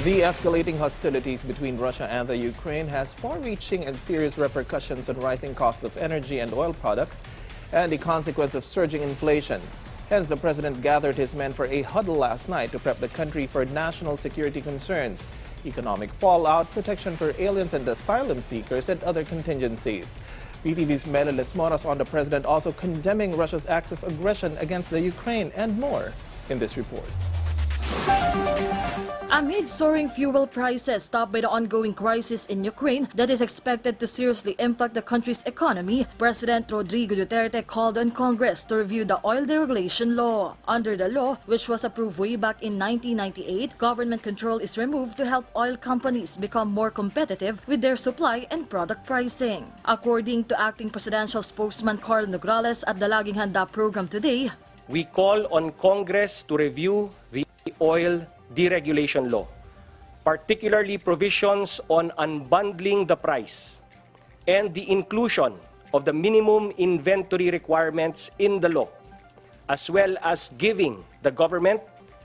The escalating hostilities between Russia and the Ukraine has far-reaching and serious repercussions on rising costs of energy and oil products and the consequence of surging inflation. Hence, the president gathered his men for a huddle last night to prep the country for national security concerns, economic fallout, protection for aliens and asylum seekers, and other contingencies. PTV's Mela Lesmoras on the president also condemning Russia's acts of aggression against the Ukraine and more in this report. Amid soaring fuel prices topped by the ongoing crisis in Ukraine that is expected to seriously impact the country's economy, President Rodrigo Duterte called on Congress to review the Oil Deregulation Law. Under the law, which was approved way back in 1998, government control is removed to help oil companies become more competitive with their supply and product pricing. According to acting presidential spokesman Carl Nograles at the Laging Handa program today, we call on Congress to review the Oil Deregulation Law, particularly provisions on unbundling the price and the inclusion of the minimum inventory requirements in the law, as well as giving the government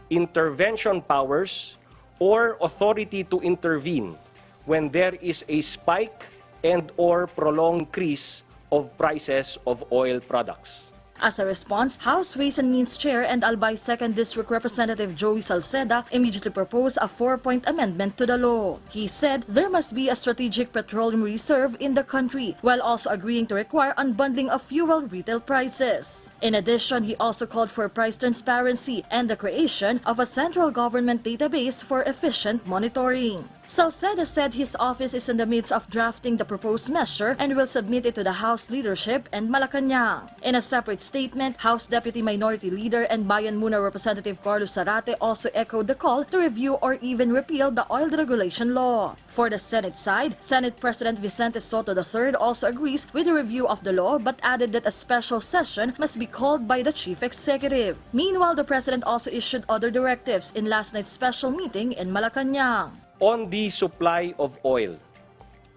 intervention powers or authority to intervene when there is a spike and/or prolonged increase of prices of oil products. As a response, House Ways and Means Chair and Albay 2nd District Representative Joey Salceda immediately proposed a 4-point amendment to the law. He said there must be a strategic petroleum reserve in the country, while also agreeing to require unbundling of fuel retail prices. In addition, he also called for price transparency and the creation of a central government database for efficient monitoring. Salceda said his office is in the midst of drafting the proposed measure and will submit it to the House leadership and Malacanang. In a separate statement, House Deputy Minority Leader and Bayan Muna Representative Carlos Zarate also echoed the call to review or even repeal the Oil Deregulation Law. For the Senate side, Senate President Vicente Soto III also agrees with the review of the law but added that a special session must be called by the Chief Executive. Meanwhile, the President also issued other directives in last night's special meeting in Malacanang. On the supply of oil,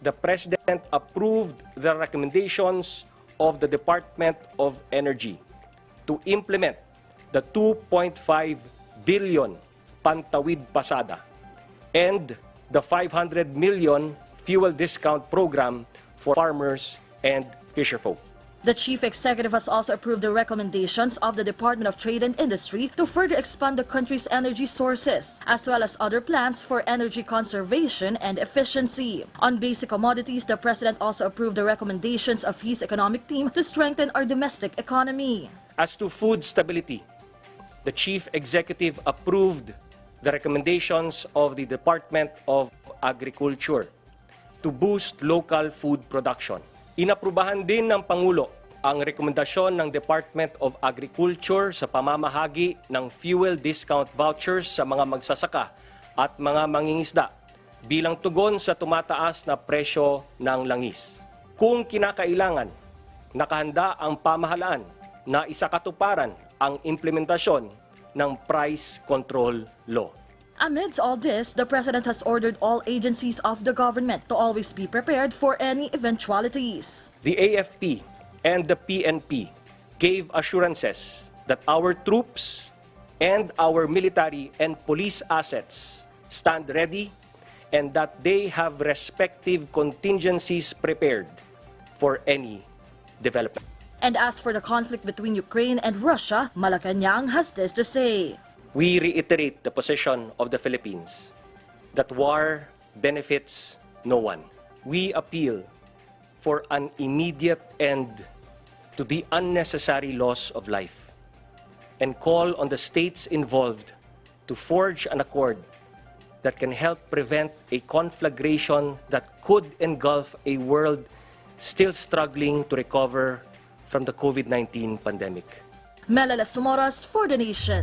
the President approved the recommendations of the Department of Energy to implement the 2.5 billion Pantawid Pasada and the 500 million fuel discount program for farmers and fisherfolk. The Chief Executive has also approved the recommendations of the Department of Trade and Industry to further expand the country's energy sources, as well as other plans for energy conservation and efficiency. On basic commodities, the President also approved the recommendations of his economic team to strengthen our domestic economy. As to food stability, the Chief Executive approved the recommendations of the Department of Agriculture to boost local food production. Inaprubahan din ng Pangulo ang rekomendasyon ng Department of Agriculture sa pamamahagi ng fuel discount vouchers sa mga magsasaka at mga mangingisda bilang tugon sa tumataas na presyo ng langis. Kung kinakailangan, nakahanda ang pamahalaan na isakatuparan ang implementasyon ng Price Control Law. Amidst all this, the President has ordered all agencies of the government to always be prepared for any eventualities. The AFP and the PNP gave assurances that our troops and our military and police assets stand ready and that they have respective contingencies prepared for any development. And as for the conflict between Ukraine and Russia, Malacanang has this to say. We reiterate the position of the Philippines that war benefits no one. We appeal for an immediate end to the unnecessary loss of life and call on the states involved to forge an accord that can help prevent a conflagration that could engulf a world still struggling to recover from the COVID-19 pandemic. Mela Lesmoras for the Nation.